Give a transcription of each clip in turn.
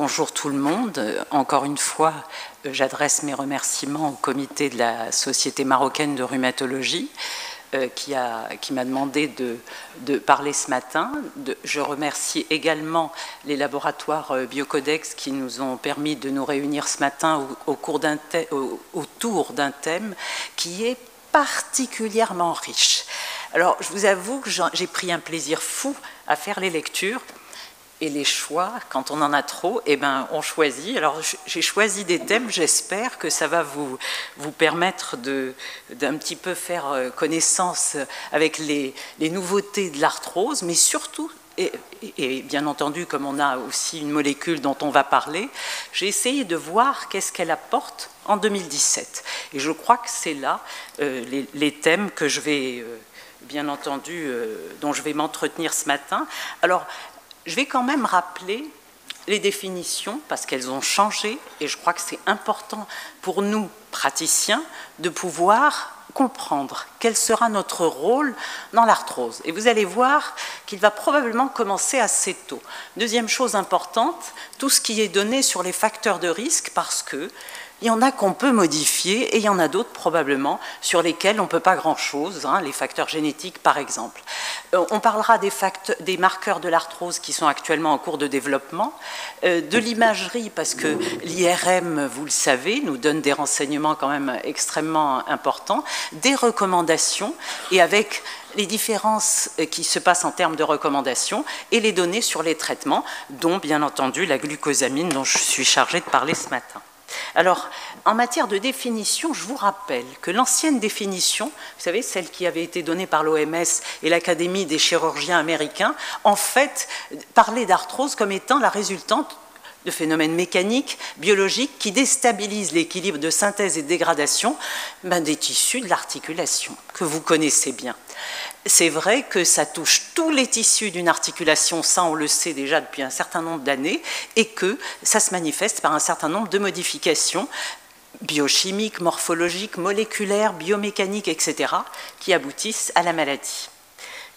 bonjour tout le monde. Encore une fois, j'adresse mes remerciements au comité de la Société marocaine de rhumatologie qui m'a demandé de parler ce matin. Je remercie également les laboratoires Biocodex qui nous ont permis de nous réunir ce matin autour d'un thème qui est particulièrement riche. Alors, je vous avoue que j'ai pris un plaisir fou à faire les lectures. Et les choix, quand on en a trop, eh ben, on choisit. Alors, j'ai choisi des thèmes, j'espère que ça va vous permettre d'un petit peu faire connaissance avec les nouveautés de l'arthrose, mais surtout, et bien entendu, comme on a aussi une molécule dont on va parler, j'ai essayé de voir qu'est-ce qu'elle apporte en 2017. Et je crois que c'est là les thèmes que je vais, bien entendu, dont je vais m'entretenir ce matin. Alors, je vais quand même rappeler les définitions parce qu'elles ont changé et je crois que c'est important pour nous, praticiens, de pouvoir comprendre quel sera notre rôle dans l'arthrose. Et vous allez voir qu'il va probablement commencer assez tôt. Deuxième chose importante, tout ce qui est donné sur les facteurs de risque parce que il y en a qu'on peut modifier et il y en a d'autres probablement sur lesquels on ne peut pas grand-chose, hein, les facteurs génétiques par exemple. On parlera des marqueurs de l'arthrose qui sont actuellement en cours de développement, de l'imagerie parce que l'IRM, vous le savez, nous donne des renseignements quand même extrêmement importants, des recommandations et avec les différences qui se passent en termes de recommandations et les données sur les traitements, dont bien entendu la glucosamine dont je suis chargée de parler ce matin. Alors, en matière de définition, je vous rappelle que l'ancienne définition, vous savez, celle qui avait été donnée par l'OMS et l'Académie des chirurgiens américains, en fait, parlait d'arthrose comme étant la résultante de phénomènes mécaniques, biologiques, qui déstabilisent l'équilibre de synthèse et de dégradation des tissus de l'articulation, que vous connaissez bien. C'est vrai que ça touche tous les tissus d'une articulation, ça on le sait déjà depuis un certain nombre d'années, et que ça se manifeste par un certain nombre de modifications biochimiques, morphologiques, moléculaires, biomécaniques, etc., qui aboutissent à la maladie.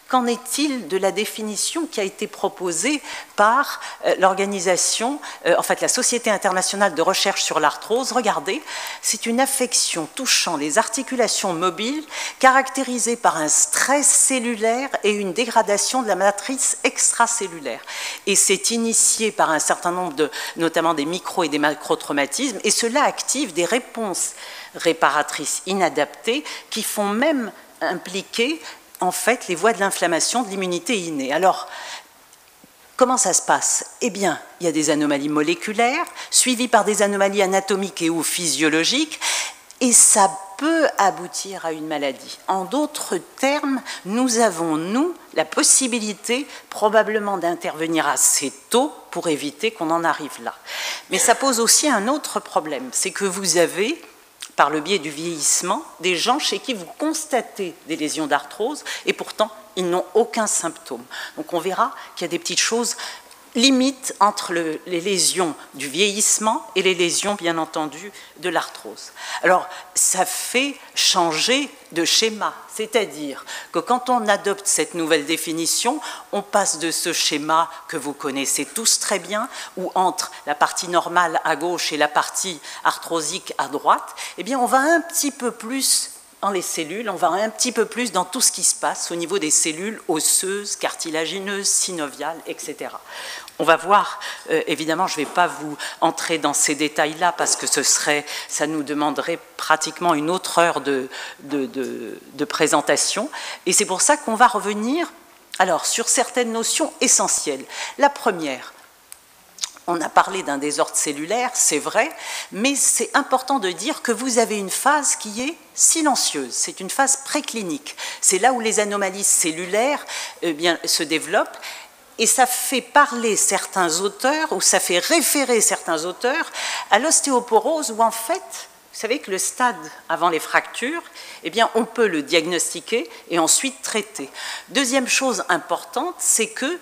Qu'en est-il de la définition qui a été proposée par l'organisation, en fait la Société internationale de recherche sur l'arthrose? Regardez, c'est une affection touchant les articulations mobiles caractérisée par un stress cellulaire et une dégradation de la matrice extracellulaire. Et c'est initié par un certain nombre notamment des micro- et des macrotraumatismes, et cela active des réponses réparatrices inadaptées qui font même impliquer en fait les voies de l'inflammation, de l'immunité innée. Alors, comment ça se passe? Eh bien, il y a des anomalies moléculaires, suivies par des anomalies anatomiques et ou physiologiques, et ça peut aboutir à une maladie. En d'autres termes, nous avons, nous, la possibilité probablement d'intervenir assez tôt pour éviter qu'on en arrive là. Mais ça pose aussi un autre problème, c'est que vous avez, par le biais du vieillissement, des gens chez qui vous constatez des lésions d'arthrose et pourtant ils n'ont aucun symptôme. Donc on verra qu'il y a des petites choses limites entre les lésions du vieillissement et les lésions bien entendu de l'arthrose. Alors ça fait changer de schéma, c'est-à-dire que quand on adopte cette nouvelle définition, on passe de ce schéma que vous connaissez tous très bien, où entre la partie normale à gauche et la partie arthrosique à droite, eh bien on va un petit peu plus dans les cellules, on va un petit peu plus dans tout ce qui se passe au niveau des cellules osseuses, cartilagineuses, synoviales, etc. On va voir, évidemment, je ne vais pas vous entrer dans ces détails-là parce que ça nous demanderait pratiquement une autre heure de présentation. Et c'est pour ça qu'on va revenir alors, sur certaines notions essentielles. La première, on a parlé d'un désordre cellulaire, c'est vrai, mais c'est important de dire que vous avez une phase qui est silencieuse, c'est une phase préclinique. C'est là où les anomalies cellulaires se développent. Et ça fait parler certains auteurs, ou ça fait référer certains auteurs à l'ostéoporose, où en fait, vous savez que le stade avant les fractures, eh bien, on peut le diagnostiquer et ensuite traiter. Deuxième chose importante, c'est que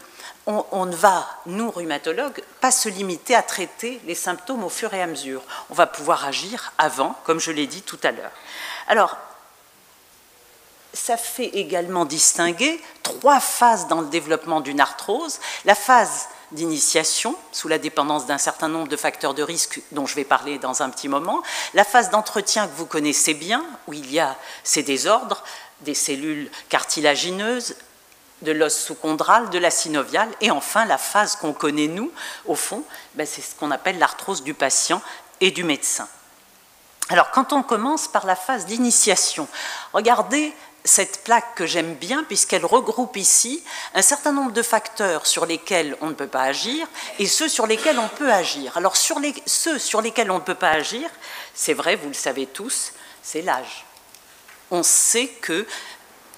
on ne va, nous, rhumatologues, pas se limiter à traiter les symptômes au fur et à mesure. On va pouvoir agir avant, comme je l'ai dit tout à l'heure. Alors, ça fait également distinguer 3 phases dans le développement d'une arthrose. La phase d'initiation, sous la dépendance d'un certain nombre de facteurs de risque dont je vais parler dans un petit moment. La phase d'entretien que vous connaissez bien, où il y a ces désordres, des cellules cartilagineuses, de l'os sous-chondral, de la synoviale, et enfin la phase qu'on connaît nous, au fond, c'est ce qu'on appelle l'arthrose du patient et du médecin. Alors quand on commence par la phase d'initiation, regardez cette plaque que j'aime bien puisqu'elle regroupe ici un certain nombre de facteurs sur lesquels on ne peut pas agir et ceux sur lesquels on peut agir. Alors ceux sur lesquels on ne peut pas agir, c'est vrai, vous le savez tous, c'est l'âge. On sait que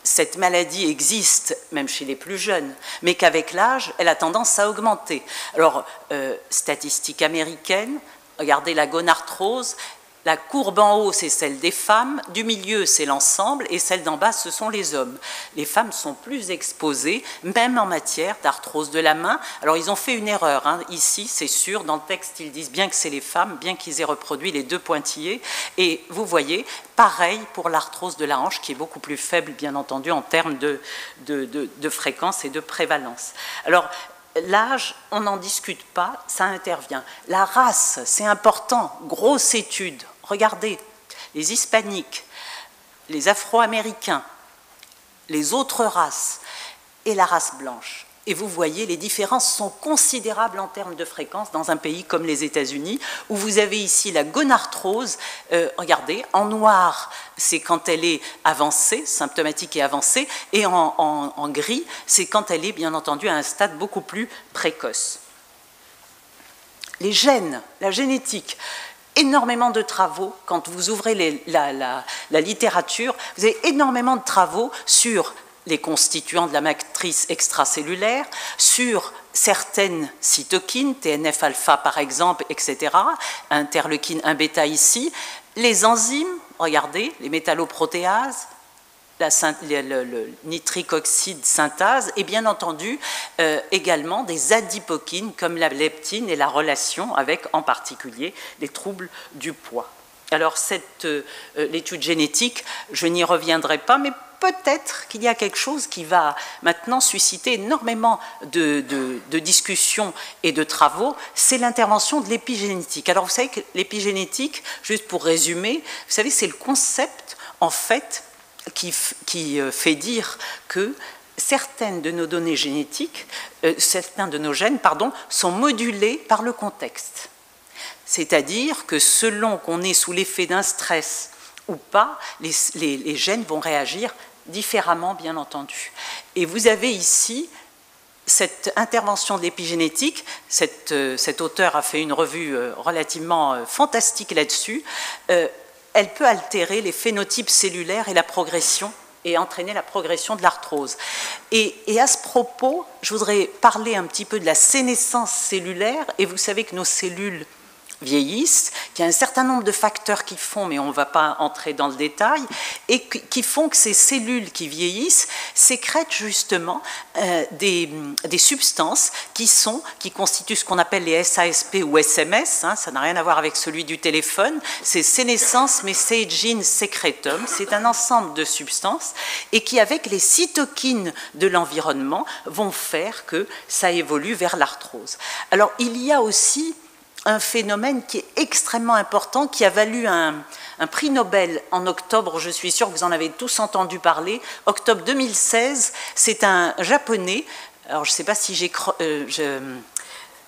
cette maladie existe, même chez les plus jeunes, mais qu'avec l'âge, elle a tendance à augmenter. Alors, statistiques américaines, regardez la gonarthrose, la courbe en haut, c'est celle des femmes, du milieu, c'est l'ensemble, et celle d'en bas, ce sont les hommes. Les femmes sont plus exposées, même en matière d'arthrose de la main. Alors, ils ont fait une erreur, hein. Ici, c'est sûr, dans le texte, ils disent bien que c'est les femmes, bien qu'ils aient reproduit les 2 pointillés. Et vous voyez, pareil pour l'arthrose de la hanche, qui est beaucoup plus faible, bien entendu, en termes de fréquence et de prévalence. Alors, l'âge, on n'en discute pas, ça intervient. La race, c'est important, grosse étude. Regardez, les hispaniques, les afro-américains, les autres races et la race blanche. Et vous voyez, les différences sont considérables en termes de fréquence dans un pays comme les États-Unis, où vous avez ici la gonarthrose. Regardez, en noir, c'est quand elle est avancée, symptomatique et avancée, et en gris, c'est quand elle est, bien entendu, à un stade beaucoup plus précoce. Les gènes, la génétique, énormément de travaux, quand vous ouvrez la littérature, vous avez énormément de travaux sur les constituants de la matrice extracellulaire, sur certaines cytokines, TNF-alpha par exemple, etc., interleukine 1-bêta ici, les enzymes, regardez, les métalloprotéases, le nitrique oxyde synthase, et bien entendu également des adipokines comme la leptine et la relation avec en particulier les troubles du poids. Alors l'étude génétique, je n'y reviendrai pas, mais peut-être qu'il y a quelque chose qui va maintenant susciter énormément de discussions et de travaux, c'est l'intervention de l'épigénétique. Alors vous savez que l'épigénétique, juste pour résumer, vous savez, c'est le concept en fait qui fait dire que certaines de nos données génétiques, certains de nos gènes, sont modulés par le contexte. C'est-à-dire que selon qu'on est sous l'effet d'un stress ou pas, les gènes vont réagir différemment, bien entendu. Et vous avez ici cette intervention de l'épigénétique. Cet auteur a fait une revue relativement fantastique là-dessus. Elle peut altérer les phénotypes cellulaires et la progression, et entraîner la progression de l'arthrose. Et à ce propos, je voudrais parler un petit peu de la sénescence cellulaire. Et vous savez que nos cellules vieillissent, qu'il y a un certain nombre de facteurs qui font, mais on ne va pas entrer dans le détail, et qui font que ces cellules qui vieillissent sécrètent justement des substances qui constituent ce qu'on appelle les SASP ou SMS, hein, ça n'a rien à voir avec celui du téléphone, c'est Senescence Messaging Secretum, c'est un ensemble de substances, et qui avec les cytokines de l'environnement vont faire que ça évolue vers l'arthrose. Alors il y a aussi un phénomène qui est extrêmement important, qui a valu un prix Nobel en octobre, je suis sûre que vous en avez tous entendu parler, octobre 2016, c'est un Japonais, alors je ne sais pas si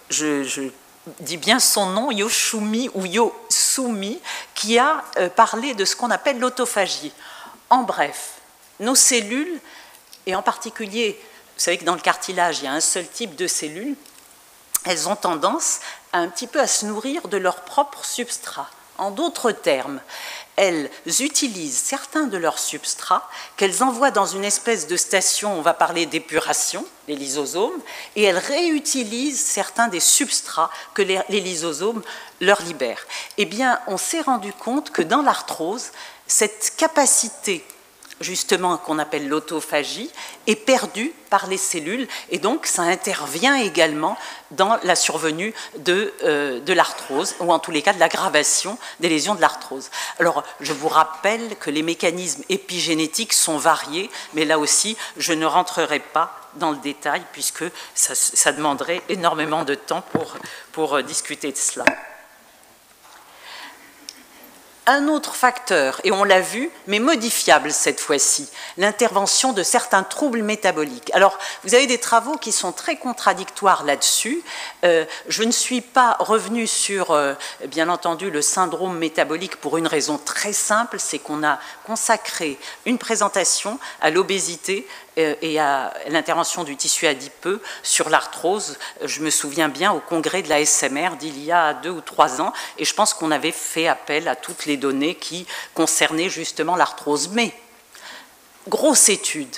je dis bien son nom, Yoshumi ou Yosumi, qui a parlé de ce qu'on appelle l'autophagie. En bref, nos cellules, et en particulier, vous savez que dans le cartilage, il y a un seul type de cellules, elles ont tendance un petit peu à se nourrir de leur propre substrat. En d'autres termes, elles utilisent certains de leurs substrats qu'elles envoient dans une espèce de station, on va parler d'épuration, les lysosomes, et elles réutilisent certains des substrats que les lysosomes leur libèrent. Eh bien, on s'est rendu compte que dans l'arthrose, cette capacité justement qu'on appelle l'autophagie, est perdu par les cellules et donc ça intervient également dans la survenue de l'arthrose ou en tous les cas de l'aggravation des lésions de l'arthrose. Alors je vous rappelle que les mécanismes épigénétiques sont variés, mais là aussi je ne rentrerai pas dans le détail puisque ça demanderait énormément de temps pour discuter de cela. Un autre facteur, et on l'a vu, mais modifiable cette fois-ci, l'intervention de certains troubles métaboliques. Alors, vous avez des travaux qui sont très contradictoires là-dessus. Je ne suis pas revenue sur, bien entendu, le syndrome métabolique pour une raison très simple, c'est qu'on a consacré une présentation à l'obésité et à l'intervention du tissu adipeux sur l'arthrose. Je me souviens bien au congrès de la SMR d'il y a 2 ou 3 ans, et je pense qu'on avait fait appel à toutes les données qui concernaient justement l'arthrose. Mais, grosse étude,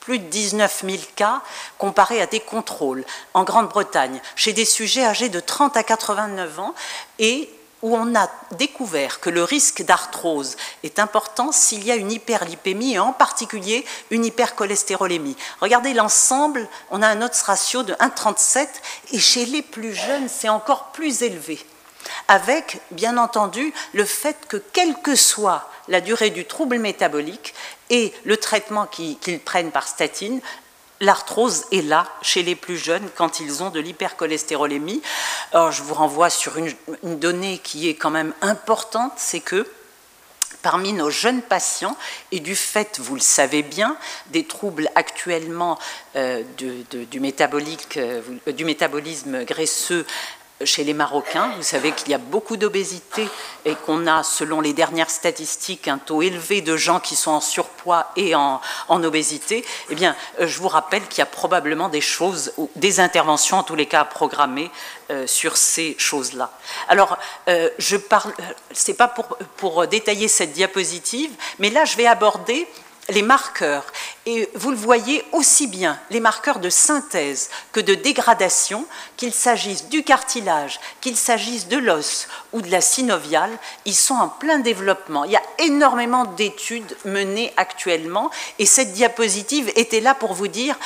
plus de 19 000 cas comparés à des contrôles en Grande-Bretagne, chez des sujets âgés de 30 à 89 ans, et où on a découvert que le risque d'arthrose est important s'il y a une hyperlipémie et en particulier une hypercholestérolémie. Regardez l'ensemble, on a un odds ratio de 1,37 et chez les plus jeunes, c'est encore plus élevé. Avec, bien entendu, le fait que quelle que soit la durée du trouble métabolique et le traitement qu'ils prennent par statine, l'arthrose est là chez les plus jeunes quand ils ont de l'hypercholestérolémie. Alors, je vous renvoie sur une donnée qui est quand même importante, c'est que parmi nos jeunes patients, et du fait, vous le savez bien, des troubles actuellement du métabolisme graisseux chez les Marocains, vous savez qu'il y a beaucoup d'obésité et qu'on a, selon les dernières statistiques, un taux élevé de gens qui sont en surpoids et en obésité. Eh bien, je vous rappelle qu'il y a probablement des choses, des interventions, en tous les cas, à programmer sur ces choses-là. Alors, je parle, c'est pas pour détailler cette diapositive, mais là, je vais aborder les marqueurs, et vous le voyez aussi bien, les marqueurs de synthèse que de dégradation, qu'il s'agisse du cartilage, qu'il s'agisse de l'os ou de la synoviale, ils sont en plein développement. Il y a énormément d'études menées actuellement, et cette diapositive était là pour vous dire,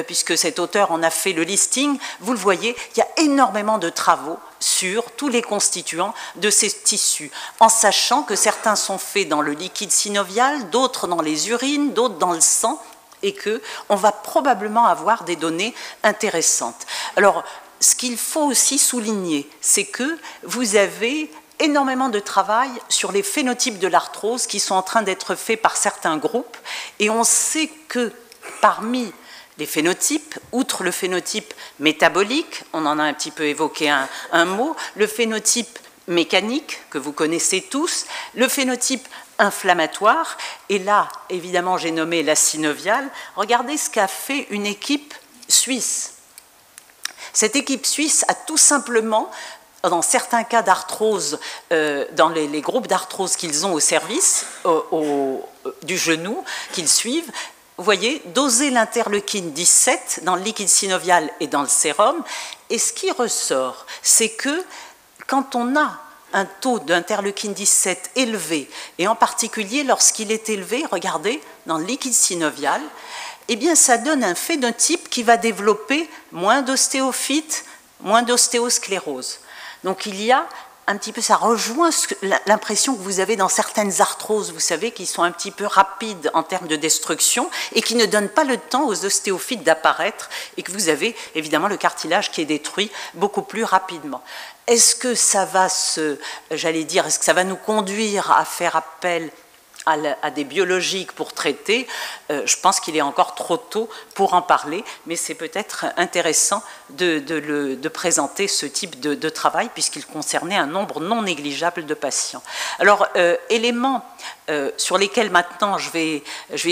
puisque cet auteur en a fait le listing, vous le voyez, il y a énormément de travaux sur tous les constituants de ces tissus, en sachant que certains sont faits dans le liquide synovial, d'autres dans les urines, d'autres dans le sang, et qu'on va probablement avoir des données intéressantes. Alors, ce qu'il faut aussi souligner, c'est que vous avez énormément de travail sur les phénotypes de l'arthrose qui sont en train d'être faits par certains groupes, et on sait que parmi les phénotypes, outre le phénotype métabolique, on en a un petit peu évoqué un mot, le phénotype mécanique, que vous connaissez tous, le phénotype inflammatoire, et là, évidemment, j'ai nommé la synoviale. Regardez ce qu'a fait une équipe suisse. Cette équipe suisse a tout simplement, dans certains cas d'arthrose, dans les groupes d'arthrose qu'ils ont au service du genou, qu'ils suivent, vous voyez, doser l'interleukine 17 dans le liquide synovial et dans le sérum. Et ce qui ressort, c'est que quand on a un taux d'interleukine 17 élevé, et en particulier lorsqu'il est élevé, regardez, dans le liquide synovial, eh bien ça donne un phénotype qui va développer moins d'ostéophytes, moins d'ostéosclérose. Donc il y a un petit peu, ça rejoint l'impression que vous avez dans certaines arthroses, vous savez, qui sont un petit peu rapides en termes de destruction et qui ne donnent pas le temps aux ostéophytes d'apparaître, et que vous avez évidemment le cartilage qui est détruit beaucoup plus rapidement. Est-ce que ça va est-ce que ça va nous conduire à faire appel à des biologiques pour traiter? Je pense qu'il est encore trop tôt pour en parler, mais c'est peut-être intéressant de présenter ce type de travail puisqu'il concernait un nombre non négligeable de patients. Alors, éléments sur lesquels maintenant je vais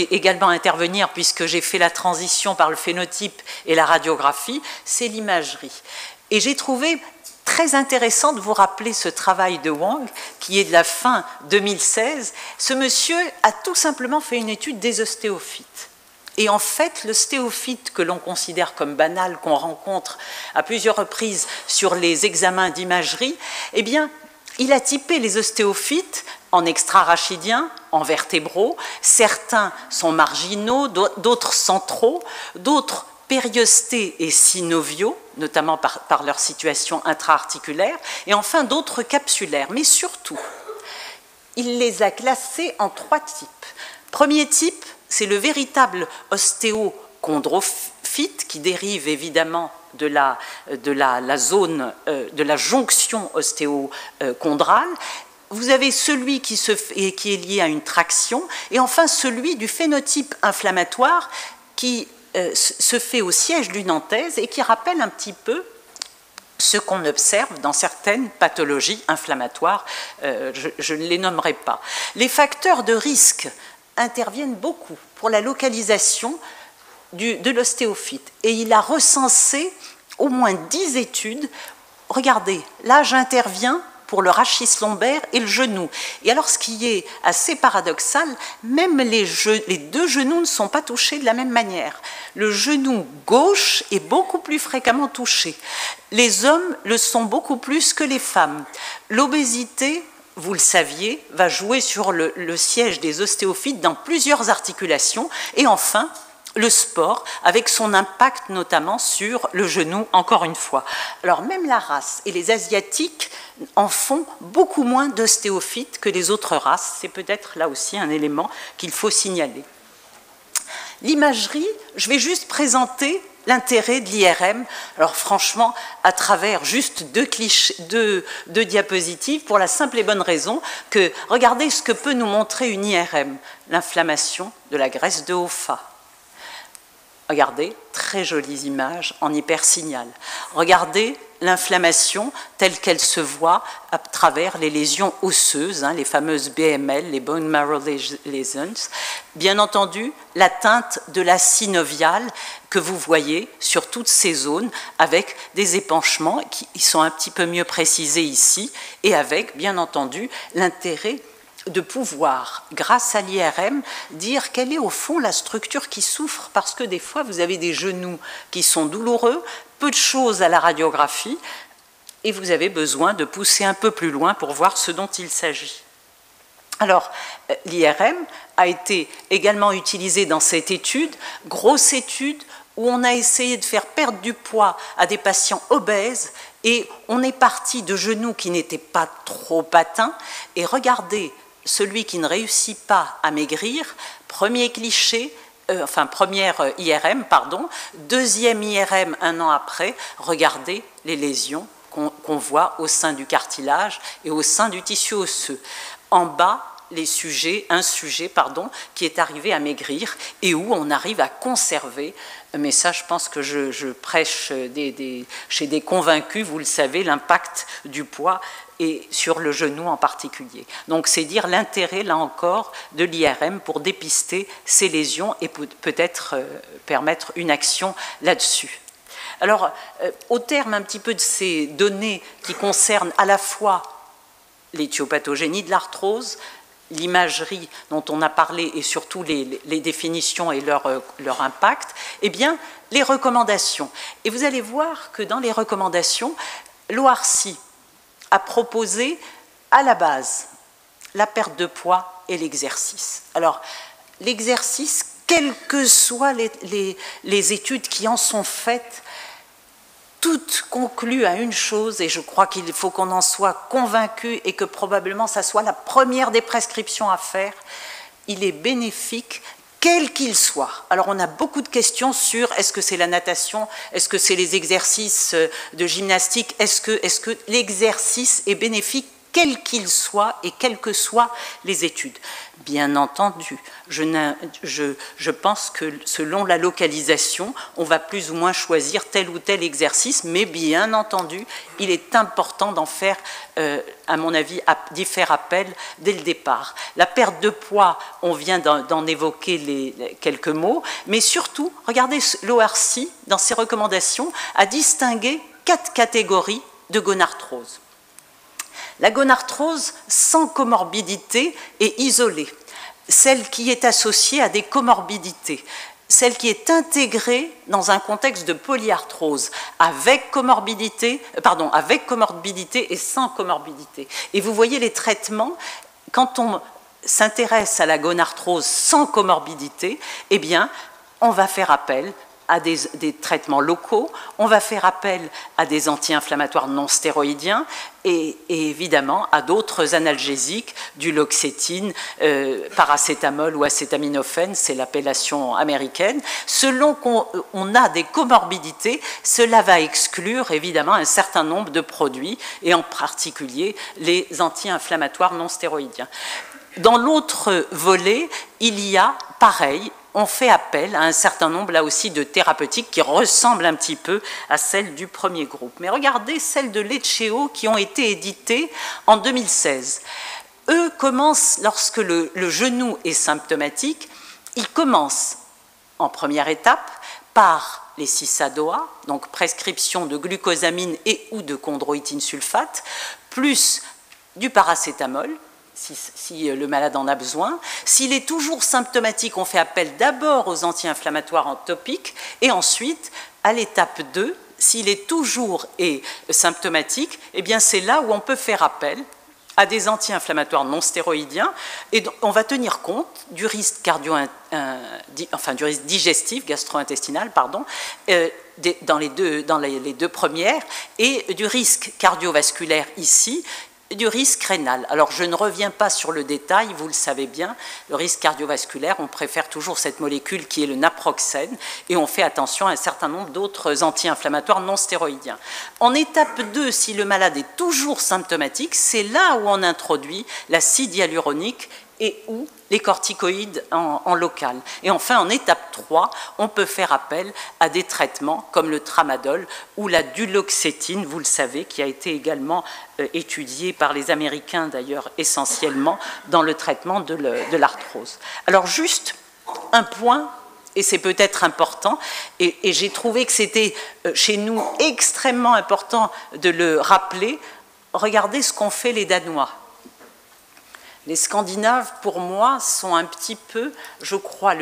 également intervenir puisque j'ai fait la transition par le phénotype et la radiographie, c'est l'imagerie. Et j'ai trouvé très intéressant de vous rappeler ce travail de Wang, qui est de la fin 2016. Ce monsieur a tout simplement fait une étude des ostéophytes. Et en fait, l'ostéophyte que l'on considère comme banal, qu'on rencontre à plusieurs reprises sur les examens d'imagerie, eh bien, il a typé les ostéophytes en extra-rachidiens, en vertébraux, certains sont marginaux, d'autres centraux, d'autres périostés et synoviaux, notamment par leur situation intra-articulaire, et enfin d'autres capsulaires. Mais surtout, il les a classés en 3 types. Premier type, c'est le véritable ostéochondrophyte qui dérive évidemment de la zone de la jonction ostéochondrale. Vous avez celui qui est lié à une traction, et enfin celui du phénotype inflammatoire qui se fait au siège d'une anthèse et qui rappelle un petit peu ce qu'on observe dans certaines pathologies inflammatoires. Je ne les nommerai pas. Les facteurs de risque interviennent beaucoup pour la localisation de l'ostéophyte. Et il a recensé au moins 10 études. Regardez, là j'interviens pour le rachis lombaire et le genou. Et alors ce qui est assez paradoxal, même les 2 genoux ne sont pas touchés de la même manière. Le genou gauche est beaucoup plus fréquemment touché. Les hommes le sont beaucoup plus que les femmes. L'obésité, vous le saviez, va jouer sur le siège des ostéophytes dans plusieurs articulations. Et enfin, le sport, avec son impact notamment sur le genou, encore une fois. Alors même la race et les Asiatiques en font beaucoup moins d'ostéophytes que les autres races. C'est peut-être là aussi un élément qu'il faut signaler. L'imagerie, je vais juste présenter l'intérêt de l'IRM. Alors franchement, à travers juste 2 diapositives, pour la simple et bonne raison que, regardez ce que peut nous montrer une IRM, l'inflammation de la graisse de Hoffa. Regardez, très jolies images en hypersignal. Regardez l'inflammation telle qu'elle se voit à travers les lésions osseuses, les fameuses BML, les Bone Marrow Lesions. Bien entendu, l'atteinte de la synoviale que vous voyez sur toutes ces zones avec des épanchements qui sont un petit peu mieux précisés ici et avec, bien entendu, l'intérêt de pouvoir, grâce à l'IRM, dire quelle est au fond la structure qui souffre, parce que des fois vous avez des genoux qui sont douloureux, peu de choses à la radiographie, et vous avez besoin de pousser un peu plus loin pour voir ce dont il s'agit. Alors, l'IRM a été également utilisé dans cette étude, grosse étude, où on a essayé de faire perdre du poids à des patients obèses, et on est parti de genoux qui n'étaient pas trop atteints, et regardez, celui qui ne réussit pas à maigrir, premier cliché, première IRM, pardon, deuxième IRM 1 an après, regardez les lésions qu'on voit au sein du cartilage et au sein du tissu osseux. En bas, un sujet qui est arrivé à maigrir et où on arrive à conserver, mais ça je pense que je prêche chez des convaincus, vous le savez, l'impact du poids et sur le genou en particulier. Donc c'est dire l'intérêt, là encore, de l'IRM pour dépister ces lésions et peut-être permettre une action là-dessus. Alors, au terme un petit peu de ces données qui concernent à la fois l'éthiopathogénie de l'arthrose, l'imagerie dont on a parlé et surtout les définitions et leur impact, eh bien, les recommandations. Et vous allez voir que dans les recommandations, l'ORCI a proposé à la base la perte de poids et l'exercice. Alors, l'exercice, quelles que soient les études qui en sont faites, toutes concluent à une chose, et je crois qu'il faut qu'on en soit convaincu et que probablement ça soit la première des prescriptions à faire, il est bénéfique quel qu'il soit. Alors on a beaucoup de questions sur est-ce que c'est la natation, est-ce que c'est les exercices de gymnastique, est-ce que l'exercice est bénéfique quel qu'il soit et quelles que soient les études. Bien entendu, je pense que selon la localisation, on va plus ou moins choisir tel ou tel exercice, mais bien entendu, il est important d'en faire, à mon avis, d'y faire appel dès le départ. La perte de poids, on vient d'en évoquer quelques mots, mais surtout, regardez, l'ORCI, dans ses recommandations, a distingué 4 catégories de gonarthrose. La gonarthrose sans comorbidité est isolée, celle qui est associée à des comorbidités, celle qui est intégrée dans un contexte de polyarthrose, avec comorbidité et sans comorbidité. Et vous voyez les traitements quand on s'intéresse à la gonarthrose sans comorbidité, eh bien, on va faire appel à des traitements locaux, on va faire appel à des anti-inflammatoires non stéroïdiens et évidemment à d'autres analgésiques, du Loxétine, paracétamol ou acétaminophène, c'est l'appellation américaine. Selon qu'on a des comorbidités, cela va exclure évidemment un certain nombre de produits et en particulier les anti-inflammatoires non stéroïdiens. Dans l'autre volet, il y a pareil, on fait appel à un certain nombre, là aussi, de thérapeutiques qui ressemblent un petit peu à celles du premier groupe. Mais regardez celles de Lecce qui ont été éditées en 2016. Eux commencent, lorsque le genou est symptomatique, ils commencent en première étape par les 6-ADOA, donc prescription de glucosamine et ou de chondroïtine sulfate, plus du paracétamol, si le malade en a besoin. S'il est toujours symptomatique, on fait appel d'abord aux anti-inflammatoires en topique et ensuite, à l'étape 2, s'il est toujours symptomatique, eh bien c'est là où on peut faire appel à des anti-inflammatoires non stéroïdiens et on va tenir compte du risque du risque digestif, gastro-intestinal, pardon, dans les deux premières et du risque cardiovasculaire ici, du risque rénal. Alors, je ne reviens pas sur le détail, vous le savez bien, le risque cardiovasculaire, on préfère toujours cette molécule qui est le naproxène et on fait attention à un certain nombre d'autres anti-inflammatoires non stéroïdiens. En étape 2, si le malade est toujours symptomatique, c'est là où on introduit l'acide hyaluronique et ou les corticoïdes en local. Et enfin, en étape 3, on peut faire appel à des traitements comme le tramadol ou la duloxétine, vous le savez, qui a été également étudié par les Américains d'ailleurs essentiellement dans le traitement de l'arthrose. Alors juste un point, et c'est peut-être important, et j'ai trouvé que c'était chez nous extrêmement important de le rappeler, regardez ce qu'ont fait les Danois. Les Scandinaves, pour moi, sont un petit peu, je crois,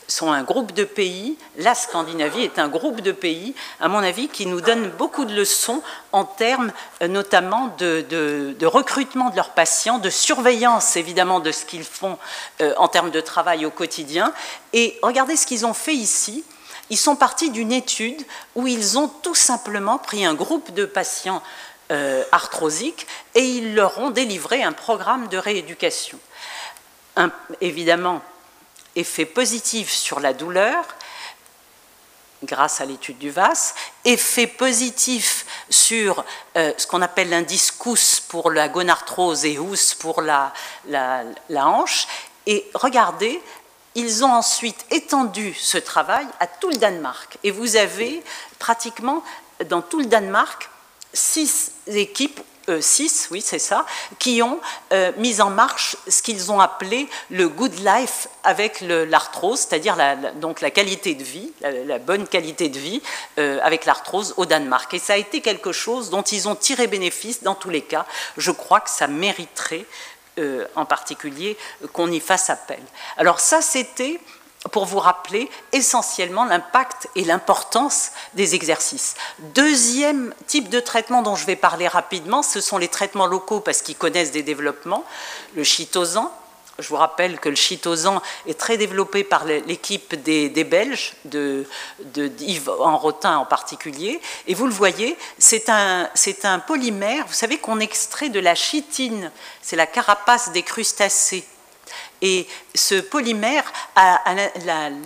sont un groupe de pays. La Scandinavie est un groupe de pays, à mon avis, qui nous donne beaucoup de leçons en termes notamment de recrutement de leurs patients, de surveillance évidemment de ce qu'ils font en termes de travail au quotidien. Et regardez ce qu'ils ont fait ici. Ils sont partis d'une étude où ils ont tout simplement pris un groupe de patients arthrosiques et ils leur ont délivré un programme de rééducation. Évidemment, effet positif sur la douleur, grâce à l'étude du VAS, effet positif sur ce qu'on appelle l'indice KOUS pour la gonarthrose et OUS pour la hanche. Et regardez, ils ont ensuite étendu ce travail à tout le Danemark. Et vous avez pratiquement dans tout le Danemark 6 équipes, 6, oui c'est ça, qui ont mis en marche ce qu'ils ont appelé le good life avec l'arthrose, c'est-à-dire donc la qualité de vie, la bonne qualité de vie avec l'arthrose au Danemark. Et ça a été quelque chose dont ils ont tiré bénéfice dans tous les cas. Je crois que ça mériterait en particulier qu'on y fasse appel. Alors ça c'était pour vous rappeler essentiellement l'impact et l'importance des exercices. Deuxième type de traitement dont je vais parler rapidement, ce sont les traitements locaux parce qu'ils connaissent des développements. Le chitosan, je vous rappelle que le chitosan est très développé par l'équipe des Belges, d'Yves Enrotin en particulier. Et vous le voyez, c'est un polymère, vous savez qu'on extrait de la chitine, c'est la carapace des crustacés. Et ce polymère a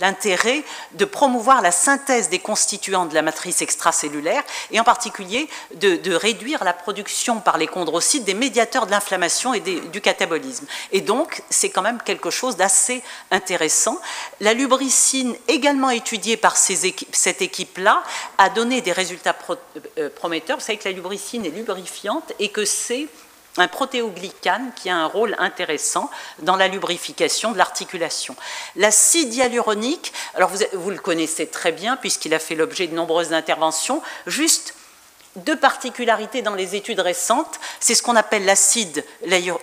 l'intérêt de promouvoir la synthèse des constituants de la matrice extracellulaire et en particulier de réduire la production par les chondrocytes des médiateurs de l'inflammation et du catabolisme. Et donc, c'est quand même quelque chose d'assez intéressant. La lubricine, également étudiée par cette équipe-là, a donné des résultats prometteurs. Vous savez que la lubricine est lubrifiante et que c'est un protéoglycane qui a un rôle intéressant dans la lubrification de l'articulation. L'acide hyaluronique, alors vous le connaissez très bien puisqu'il a fait l'objet de nombreuses interventions, juste deux particularités dans les études récentes, c'est ce qu'on appelle l'acide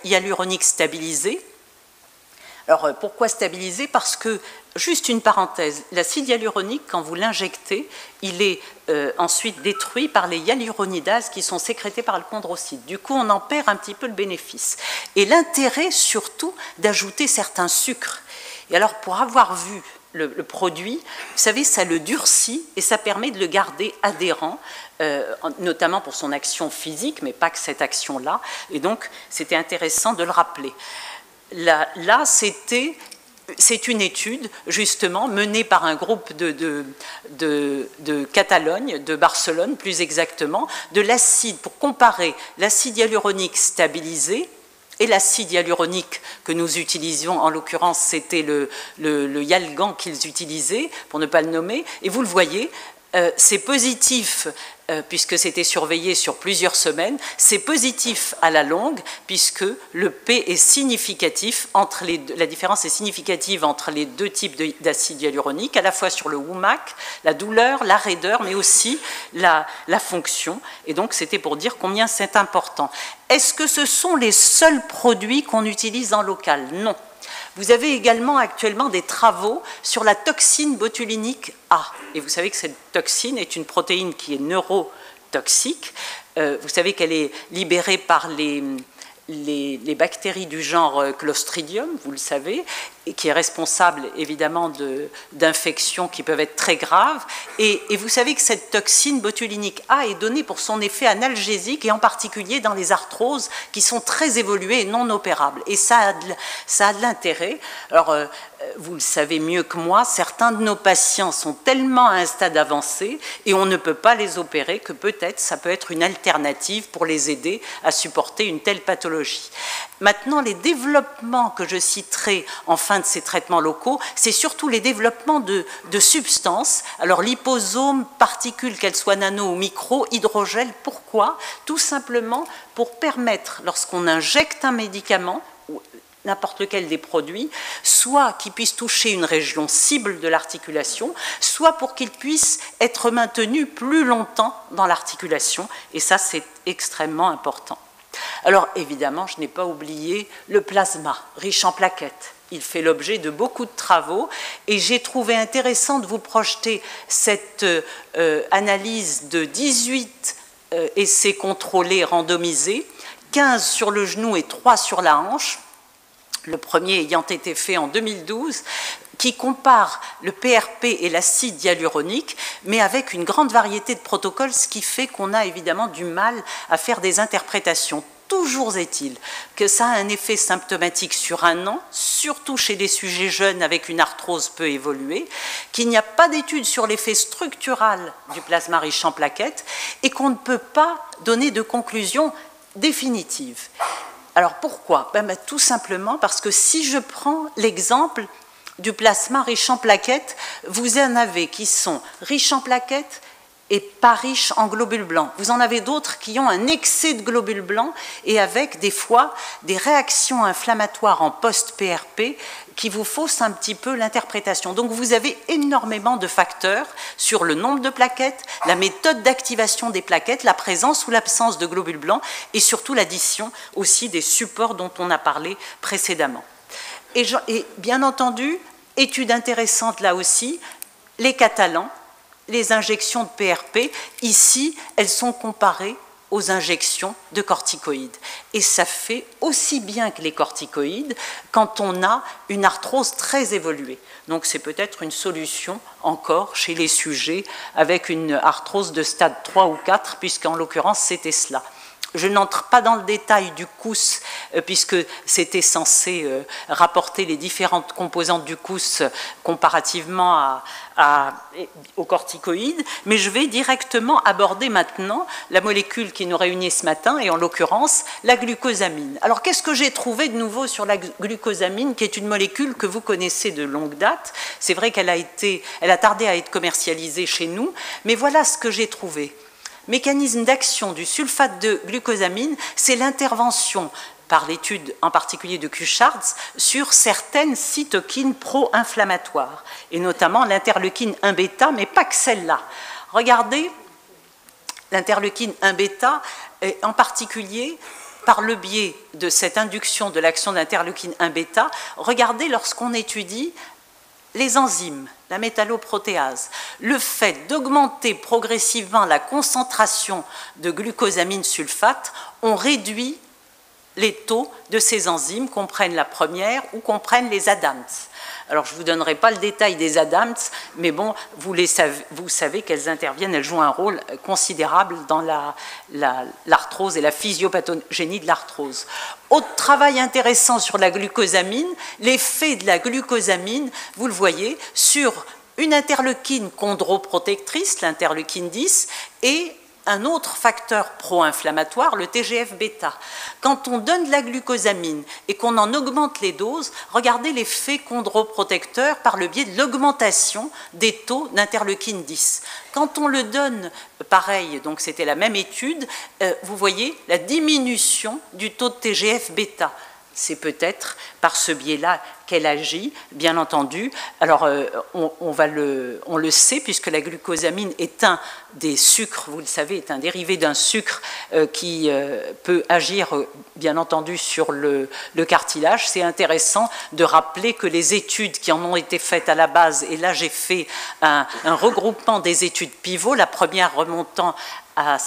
hyaluronique stabilisé. Alors, pourquoi stabiliser? Parce que, juste une parenthèse, l'acide hyaluronique, quand vous l'injectez, il est ensuite détruit par les hyaluronidases qui sont sécrétées par le chondrocyte. Du coup, on en perd un petit peu le bénéfice. Et l'intérêt, surtout, d'ajouter certains sucres. Et alors, pour avoir vu le produit, vous savez, ça le durcit et ça permet de le garder adhérent, notamment pour son action physique, mais pas que cette action-là. Et donc, c'était intéressant de le rappeler. Là c'est une étude, justement, menée par un groupe de Catalogne, de Barcelone plus exactement, de l'acide, pour comparer l'acide hyaluronique stabilisé et l'acide hyaluronique que nous utilisions, en l'occurrence c'était le Hyalgan qu'ils utilisaient, pour ne pas le nommer, et vous le voyez, c'est positif, puisque c'était surveillé sur plusieurs semaines, c'est positif à la longue, puisque le P est significatif, la différence est significative entre les deux types d'acide hyaluronique, à la fois sur le WOMAC, la douleur, la raideur, mais aussi la fonction. Et donc, c'était pour dire combien c'est important. Est-ce que ce sont les seuls produits qu'on utilise en local? Non. Vous avez également actuellement des travaux sur la toxine botulinique A. Et vous savez que cette toxine est une protéine qui est neurotoxique. Vous savez qu'elle est libérée par les bactéries du genre Clostridium, vous le savez, et qui est responsable évidemment d'infections qui peuvent être très graves. Et vous savez que cette toxine botulinique A est donnée pour son effet analgésique, et en particulier dans les arthroses qui sont très évoluées et non opérables. Et ça a de l'intérêt. Alors, vous le savez mieux que moi, certains de nos patients sont tellement à un stade avancé et on ne peut pas les opérer, que peut-être ça peut être une alternative pour les aider à supporter une telle pathologie. Maintenant, les développements que je citerai en fin de ces traitements locaux, c'est surtout les développements de substances. Alors, liposomes, particules, qu'elles soient nano ou micro, hydrogel. Pourquoi? Tout simplement pour permettre, lorsqu'on injecte un médicament, n'importe lequel des produits, soit qu'il puisse toucher une région cible de l'articulation, soit pour qu'il puisse être maintenu plus longtemps dans l'articulation. Et ça, c'est extrêmement important. Alors, évidemment, je n'ai pas oublié le plasma, riche en plaquettes. Il fait l'objet de beaucoup de travaux et j'ai trouvé intéressant de vous projeter cette analyse de 18 essais contrôlés randomisés, 15 sur le genou et 3 sur la hanche, le premier ayant été fait en 2012, qui compare le PRP et l'acide hyaluronique, mais avec une grande variété de protocoles, ce qui fait qu'on a évidemment du mal à faire des interprétations. Toujours est-il que ça a un effet symptomatique sur un an, surtout chez des sujets jeunes avec une arthrose peu évoluée, qu'il n'y a pas d'études sur l'effet structural du plasma riche en plaquettes et qu'on ne peut pas donner de conclusion définitive. Alors pourquoi? Tout simplement parce que si je prends l'exemple du plasma riche en plaquettes, vous en avez qui sont riches en plaquettes et pas riches en globules blancs. Vous en avez d'autres qui ont un excès de globules blancs et avec des fois des réactions inflammatoires en post-PRP qui vous faussent un petit peu l'interprétation. Donc vous avez énormément de facteurs sur le nombre de plaquettes, la méthode d'activation des plaquettes, la présence ou l'absence de globules blancs et surtout l'addition aussi des supports dont on a parlé précédemment. Et bien entendu, étude intéressante là aussi, les Catalans, les injections de PRP, ici, elles sont comparées aux injections de corticoïdes. Et ça fait aussi bien que les corticoïdes quand on a une arthrose très évoluée. Donc c'est peut-être une solution encore chez les sujets avec une arthrose de stade 3 ou 4, puisqu'en l'occurrence c'était cela. Je n'entre pas dans le détail du COUS, puisque c'était censé rapporter les différentes composantes du COUS comparativement aux corticoïdes, mais je vais directement aborder maintenant la molécule qui nous réunit ce matin, et en l'occurrence la glucosamine. Alors qu'est-ce que j'ai trouvé de nouveau sur la glucosamine, qui est une molécule que vous connaissez de longue date? C'est vrai qu'elle a tardé à être commercialisée chez nous, mais voilà ce que j'ai trouvé. Mécanisme d'action du sulfate de glucosamine, c'est l'intervention par l'étude en particulier de Kuchartz sur certaines cytokines pro-inflammatoires, et notamment l'interleukine 1-bêta, mais pas que celle-là. Regardez, l'interleukine 1-bêta, en particulier, par le biais de cette induction de l'action d'interleukine 1β, regardez lorsqu'on étudie les enzymes, la métalloprotéase, le fait d'augmenter progressivement la concentration de glucosamine sulfate, on réduit les taux de ces enzymes, qu'on prenne la première ou qu'on prenne les ADAMTS. Alors, je ne vous donnerai pas le détail des ADAMTS, mais bon, vous savez qu'elles interviennent, elles jouent un rôle considérable dans l'arthrose et la physiopathogénie de l'arthrose. Autre travail intéressant sur la glucosamine, l'effet de la glucosamine, vous le voyez, sur une interleukine chondroprotectrice, l'interleukine 10, et un autre facteur pro-inflammatoire, le TGF-bêta. Quand on donne de la glucosamine et qu'on en augmente les doses, regardez l'effet chondroprotecteur par le biais de l'augmentation des taux d'interleukine 10. Quand on le donne, pareil, donc c'était la même étude, vous voyez la diminution du taux de TGF-bêta. C'est peut-être par ce biais-là qu'elle agit, bien entendu. Alors, on le sait, puisque la glucosamine est un des sucres, vous le savez, est un dérivé d'un sucre qui peut agir, bien entendu, sur le cartilage. C'est intéressant de rappeler que les études qui en ont été faites à la base, et là j'ai fait un regroupement des études pivot, la première remontant à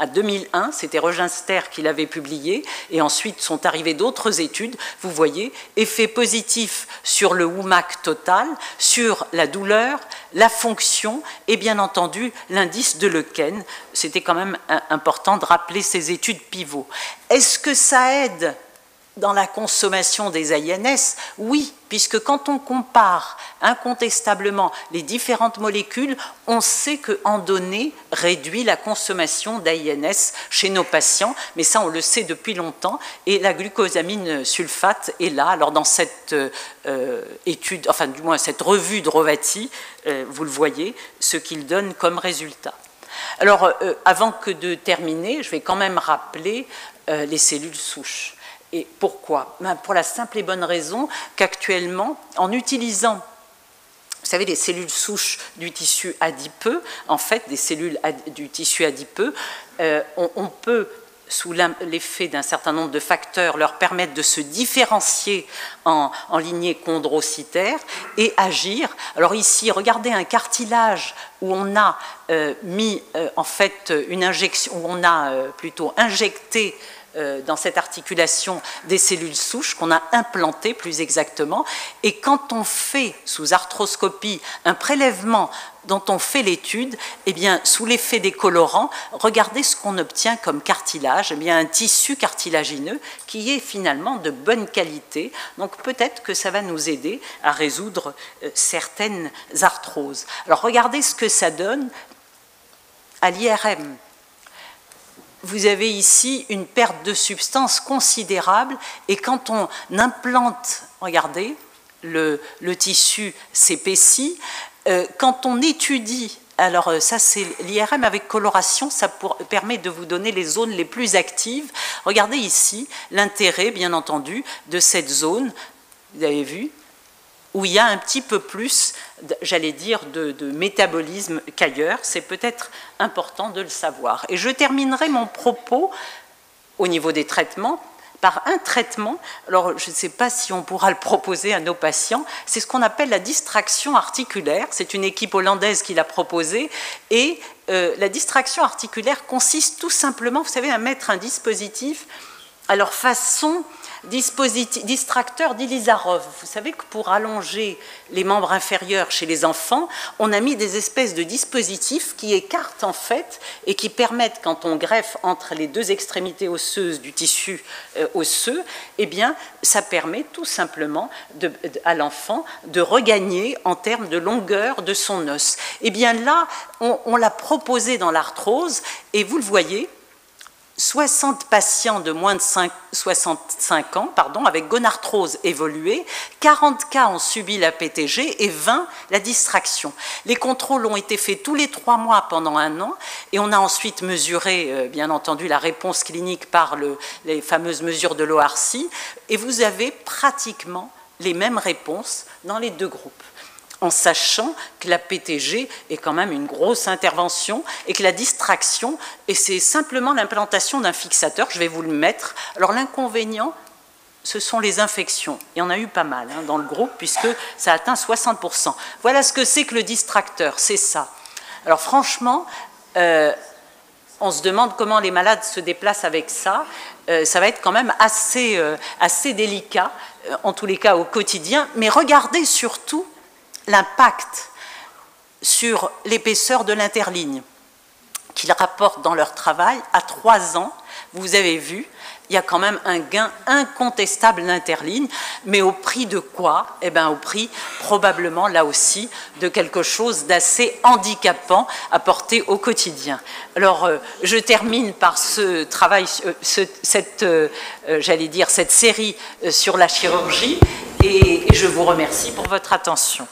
2001, c'était Reginster qui l'avait publié, et ensuite sont arrivées d'autres études. Vous voyez, effet positif sur le WOMAC total, sur la douleur, la fonction et bien entendu l'indice de Lequen. C'était quand même important de rappeler ces études pivots. Est-ce que ça aide dans la consommation des AINS? Oui, puisque quand on compare incontestablement les différentes molécules, on sait qu'en donné réduit la consommation d'AINS chez nos patients, mais ça on le sait depuis longtemps, et la glucosamine sulfate est là. Alors dans cette étude, enfin du moins cette revue de Rovati, vous le voyez, ce qu'il donne comme résultat. Alors avant que de terminer, je vais quand même rappeler les cellules souches. Et pourquoi? Pour la simple et bonne raison qu'actuellement, en utilisant, vous savez, les cellules souches du tissu adipeux, en fait, des cellules du tissu adipeux, on peut, sous l'effet d'un certain nombre de facteurs, leur permettre de se différencier en lignée chondrocytaire et agir. Alors ici, regardez un cartilage où on a mis, en fait, une injection, où on a plutôt injecté dans cette articulation des cellules souches qu'on a implantées plus exactement, et quand on fait sous arthroscopie un prélèvement dont on fait l'étude, eh bien sous l'effet des colorants, regardez ce qu'on obtient comme cartilage, eh bien un tissu cartilagineux qui est finalement de bonne qualité. Donc peut-être que ça va nous aider à résoudre certaines arthroses. Alors regardez ce que ça donne à l'IRM. Vous avez ici une perte de substance considérable, et quand on implante, regardez, le tissu s'épaissit. Quand on étudie, alors ça c'est l'IRM avec coloration, ça permet de vous donner les zones les plus actives. Regardez ici l'intérêt, bien entendu, de cette zone, vous avez vu, où il y a un petit peu plus, j'allais dire, de métabolisme qu'ailleurs. C'est peut-être important de le savoir. Et je terminerai mon propos au niveau des traitements par un traitement. Alors, je ne sais pas si on pourra le proposer à nos patients. C'est ce qu'on appelle la distraction articulaire. C'est une équipe hollandaise qui l'a proposé. Et la distraction articulaire consiste tout simplement, vous savez, à mettre un dispositif à leur façon distracteur d'Ilizarov. Vous savez que pour allonger les membres inférieurs chez les enfants, on a mis des espèces de dispositifs qui écartent en fait et qui permettent, quand on greffe entre les deux extrémités osseuses du tissu osseux, eh bien, ça permet tout simplement à l'enfant de regagner en termes de longueur de son os. Eh bien là, on l'a proposé dans l'arthrose, et vous le voyez, 60 patients de moins de 65 ans avec gonarthrose évoluée, 40 cas ont subi la PTG et 20 la distraction. Les contrôles ont été faits tous les 3 mois pendant 1 an, et on a ensuite mesuré, bien entendu, la réponse clinique par les fameuses mesures de l'ORC, et vous avez pratiquement les mêmes réponses dans les deux groupes. en sachant que la PTG est quand même une grosse intervention et que la distraction, et c'est simplement l'implantation d'un fixateur, je vais vous le mettre. Alors l'inconvénient, ce sont les infections. Il y en a eu pas mal hein, dans le groupe, puisque ça atteint 60%. Voilà ce que c'est que le distracteur, c'est ça. Alors franchement, on se demande comment les malades se déplacent avec ça. Ça va être quand même assez délicat, en tous les cas au quotidien. Mais regardez surtout l'impact sur l'épaisseur de l'interligne qu'ils rapportent dans leur travail à 3 ans. Vous avez vu, il y a quand même un gain incontestable d'interligne, mais au prix de quoi? Eh bien, au prix probablement, là aussi, de quelque chose d'assez handicapant à porter au quotidien. Alors, je termine par ce travail, j'allais dire, cette série sur la chirurgie, et je vous remercie pour votre attention.